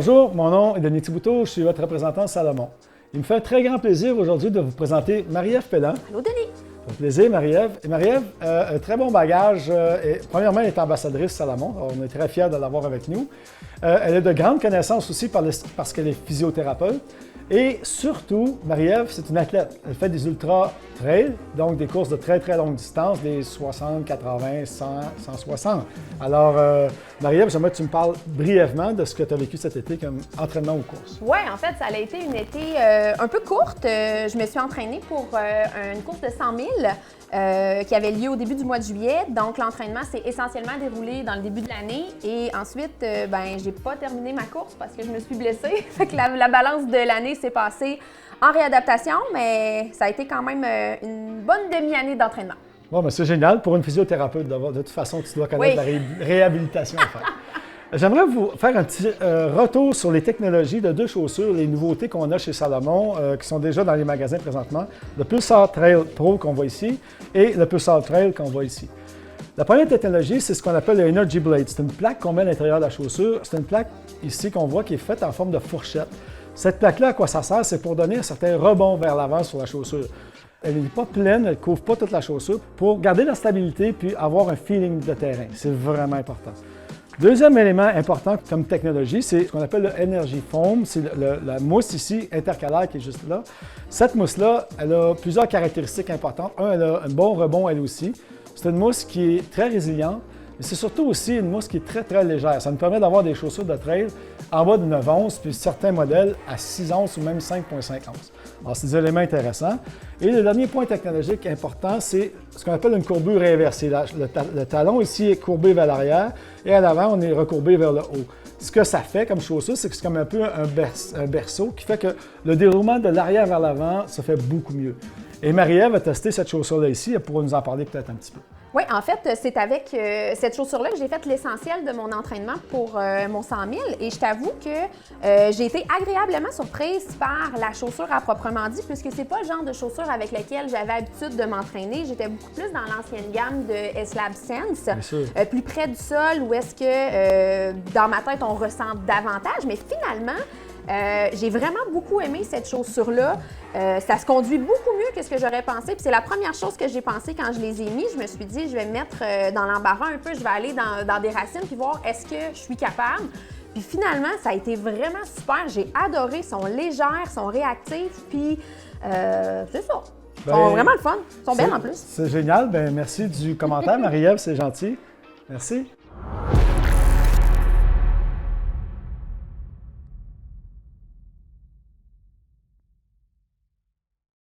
Bonjour, mon nom est Denis Thibouteau, je suis votre représentant Salomon. Il me fait un très grand plaisir aujourd'hui de vous présenter Marie-Ève Pelland. Allô, Denis! Ça fait plaisir, Marie-Ève. Et Marie-Ève a un très bon bagage. Premièrement, elle est ambassadrice Salomon. On est très fiers de l'avoir avec nous. Elle a de grandes connaissances aussi parce qu'elle est physiothérapeute. Et surtout, Marie-Ève, c'est une athlète. Elle fait des ultra-trails, donc des courses de très, très longue distance, des 60, 80, 100, 160. Alors, Marie-Ève, j'aimerais que tu me parles brièvement de ce que tu as vécu cet été comme entraînement aux courses. Oui, en fait, ça a été une été un peu courte. Je me suis entraînée pour une course de 100 000 qui avait lieu au début du mois de juillet. Donc, l'entraînement s'est essentiellement déroulé dans le début de l'année. Et ensuite, j'ai pas terminé ma course parce que je me suis blessée. Fait que la balance de l'année s'est passée en réadaptation, mais ça a été quand même une bonne demi-année d'entraînement. Bon, mais c'est génial. Pour une physiothérapeute, de toute façon, tu dois connaître Oui. la réhabilitation à faire. J'aimerais vous faire un petit retour sur les technologies de deux chaussures, les nouveautés qu'on a chez Salomon, qui sont déjà dans les magasins présentement. Le Pulsar Trail Pro qu'on voit ici et le Pulsar Trail qu'on voit ici. La première technologie, c'est ce qu'on appelle le Energy Blade. C'est une plaque qu'on met à l'intérieur de la chaussure. C'est une plaque ici qu'on voit qui est faite en forme de fourchette. Cette plaque-là, à quoi ça sert? C'est pour donner un certain rebond vers l'avant sur la chaussure. Elle n'est pas pleine, elle ne couvre pas toute la chaussure pour garder la stabilité puis avoir un feeling de terrain. C'est vraiment important. Deuxième élément important comme technologie, c'est ce qu'on appelle le Energy Foam. C'est la mousse ici, intercalaire, qui est juste là. Cette mousse-là, elle a plusieurs caractéristiques importantes. Un, elle a un bon rebond, elle aussi. C'est une mousse qui est très résiliente, mais c'est surtout aussi une mousse qui est très, très légère. Ça nous permet d'avoir des chaussures de trail en bas de 9 onces, puis certains modèles à 6 onces ou même 5,5 onces. Alors, c'est des éléments intéressants. Et le dernier point technologique important, c'est ce qu'on appelle une courbure inversée. Le talon ici est courbé vers l'arrière et à l'avant, on est recourbé vers le haut. Ce que ça fait comme chaussure, c'est que c'est comme un peu un berceau qui fait que le déroulement de l'arrière vers l'avant se fait beaucoup mieux. Et Marie-Ève a testé cette chaussure-là ici, elle pourra nous en parler peut-être un petit peu. Oui, en fait, c'est avec cette chaussure-là que j'ai fait l'essentiel de mon entraînement pour mon 100 000. Et je t'avoue que j'ai été agréablement surprise par la chaussure à proprement dit, puisque c'est pas le genre de chaussure avec lequel j'avais l'habitude de m'entraîner. J'étais beaucoup plus dans l'ancienne gamme de S-Lab Sense, plus près du sol, où est-ce que dans ma tête, on ressent davantage. Mais finalement, j'ai vraiment beaucoup aimé cette chaussure-là. Ça se conduit beaucoup mieux que ce que j'aurais pensé. Puis c'est la première chose que j'ai pensé quand je les ai mis. Je me suis dit, je vais me mettre dans l'embarras un peu. Je vais aller dans des racines puis voir est-ce que je suis capable. Puis finalement, ça a été vraiment super. J'ai adoré. Ils sont légères, sont réactifs. Puis c'est ça. Ils sont vraiment le fun. Ils sont belles en plus. C'est génial. Bien, merci du commentaire, Marie-Ève. C'est gentil. Merci.